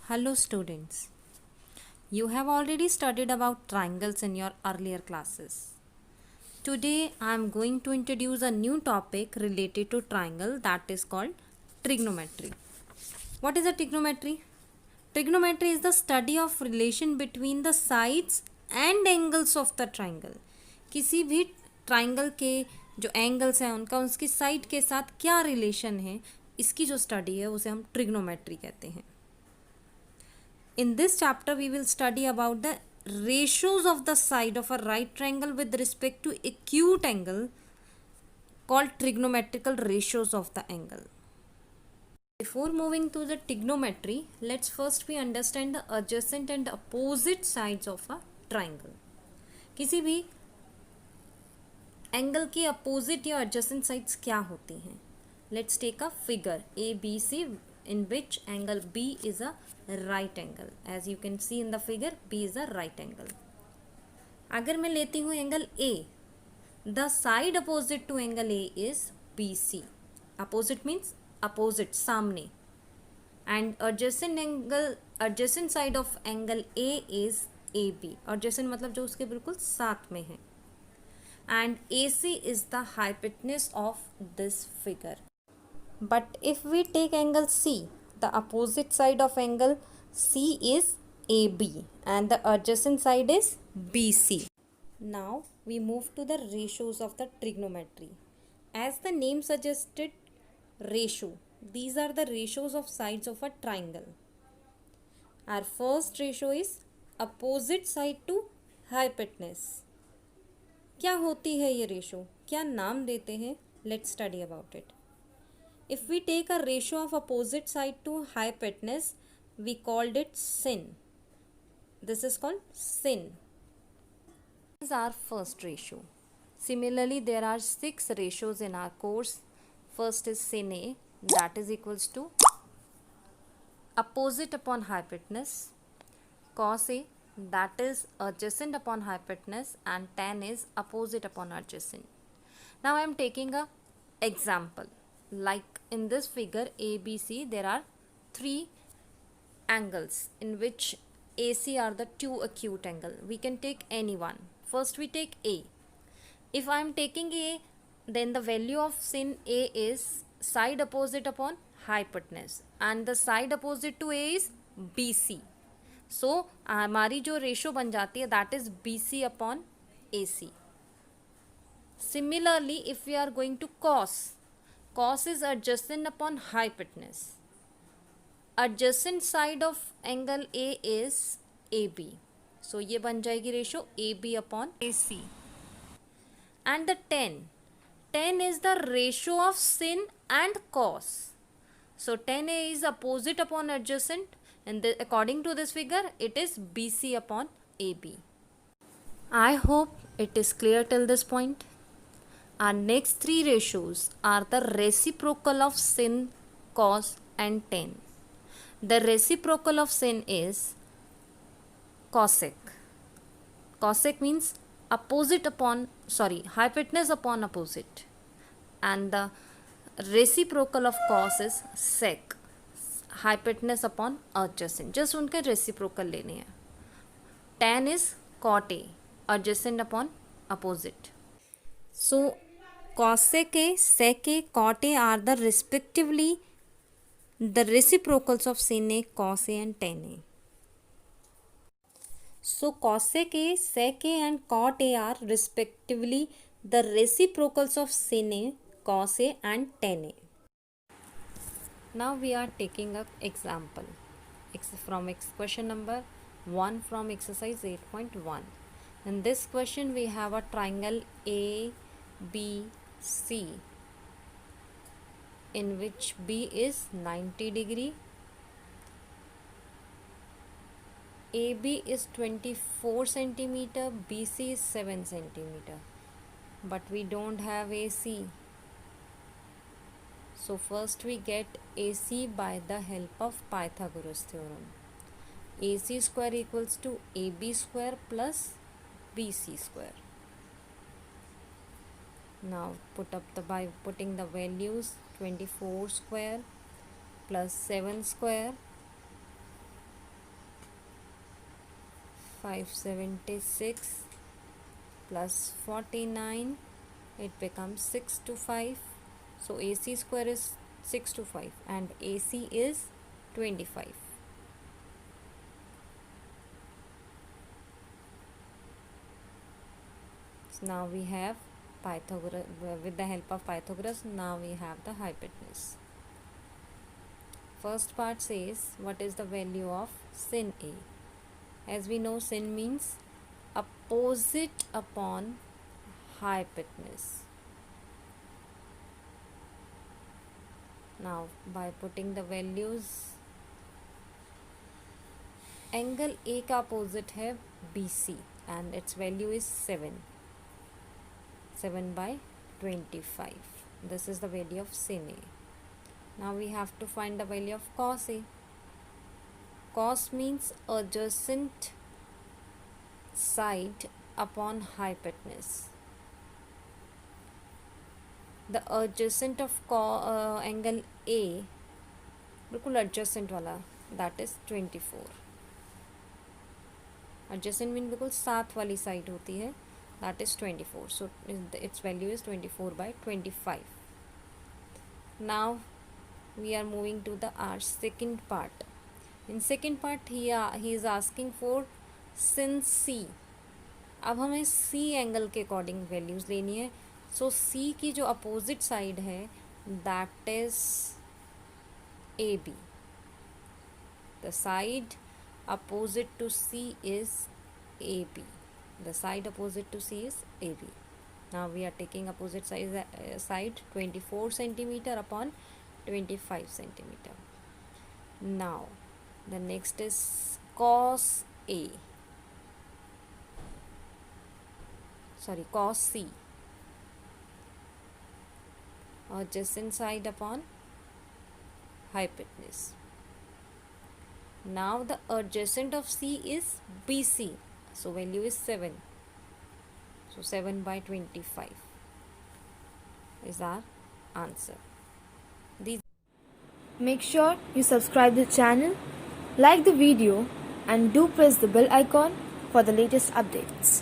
Hello students. You have already studied about triangles in your earlier classes. Today I am going to introduce a new topic related to triangle that is called trigonometry. What is a trigonometry? Trigonometry is the study of relation between the sides and angles of the triangle. किसी भी triangle के जो angles हैं उनका उसकी side के साथ क्या रिलेशन है, इसकी जो स्टडी है उसे हम ट्रिग्नोमेट्री कहते हैं. In this chapter, we will study about the ratios of the side of a right triangle with respect to acute angle called trigonometrical ratios of the angle. Before moving to the trigonometry, let's first we understand the adjacent and opposite sides of a triangle. किसी भी angle की opposite या adjacent sides क्या होती हैं? Let's take a figure ABC in which angle B is a right angle. As you can see in the figure, B is a right angle. अगर मैं लेती हूँ angle A, the side opposite to angle A is BC. Opposite means opposite, सामने. And adjacent side of angle A is AB. Adjacent मतलब जो उसके बिल्कुल साथ में है. And AC is the hypotenuse of this figure. But if we take angle C, the opposite side of angle C is AB and the adjacent side is BC. Now we move to the ratios of the trigonometry. As the name suggested, ratio. These are the ratios of sides of a triangle. Our first ratio is opposite side to hypotenuse. क्या होती है ये ratio, क्या नाम देते हैं? Let's study about it. If we take a ratio of opposite side to hypotenuse, we called it sin. This is called sin. This is our first ratio. Similarly, there are 6 ratios in our course. First is sin A, that is equals to opposite upon hypotenuse, cos A, that is adjacent upon hypotenuse, and tan is opposite upon adjacent. Now I am taking a example. Like in this figure ABC, there are 3 angles in which AC are the 2 acute angle. We can take any one. First we take A. If I am taking A, then the value of sin A is side opposite upon hypotenuse and the side opposite to A is BC. So हमारी जो ratio बन जाती है that is BC upon AC. Similarly, if we are going to cos is adjacent upon hypotenuse. Adjacent side of angle A is AB. So ये बन जाएगी ratio AB upon AC. And the tan is the ratio of sin and cos. So tan A is opposite upon adjacent, and according to this figure it is BC upon AB. I hope it is clear till this point. Our next 3 ratios are the reciprocal of sin, cos and tan. The reciprocal of sin is cosec. Cosec means hypotenuse upon opposite. And the reciprocal of cos is sec, hypotenuse upon adjacent. Just उनके reciprocal लेने हैं. Tan is cot A, adjacent upon opposite. So cosec A, sec A, cot A are the respectively the reciprocals of sin A, cos A and tan A. So cosec A, sec A and cot A are respectively the reciprocals of sin A, cos A and tan A. Now we are taking up example from question number 1 from exercise 8.1. In this question we have a triangle A, B, C in which B is 90 degree, AB is 24 centimeter, BC is 7 centimeter, but we don't have AC. So first we get AC by the help of Pythagoras theorem. AC square equals to AB square plus BC square. Now by putting the values, 24 square plus 7 square 576 plus 49, it becomes 6 to 5. So AC square is 6 to 5 and AC is 25. So now we have Pythagoras, with the help of Pythagoras, now we have the hypotenuse. First part says what is the value of sin A. As we know, sin means opposite upon hypotenuse. Now by putting the values, angle A का opposite है BC and its value is 7 by 25. This is the value of sin A. Now we have to find the value of cos A. Cos means adjacent side upon hypotenuse. The adjacent of angle A, बिल्कुल adjacent वाला, that is 24. Adjacent mean बिल्कुल साथ वाली side होती है, that is 24. So its value is 24 by 25. Now we are moving to our second part. In second part he is asking for sin C. अब हमें C angle के according values लेनी है. सो C की जो अपोजिट साइड है that is AB. The side opposite to C is AB. The side opposite to C is AB. Now we are taking opposite side 24 centimeter upon 25 centimeter. Now the next is cos A. Sorry, cos C. Adjacent side upon hypotenuse. Now the adjacent of C is BC. So value is 7. So 7 by 25 is our answer. Make sure you subscribe the channel, like the video and do press the bell icon for the latest updates.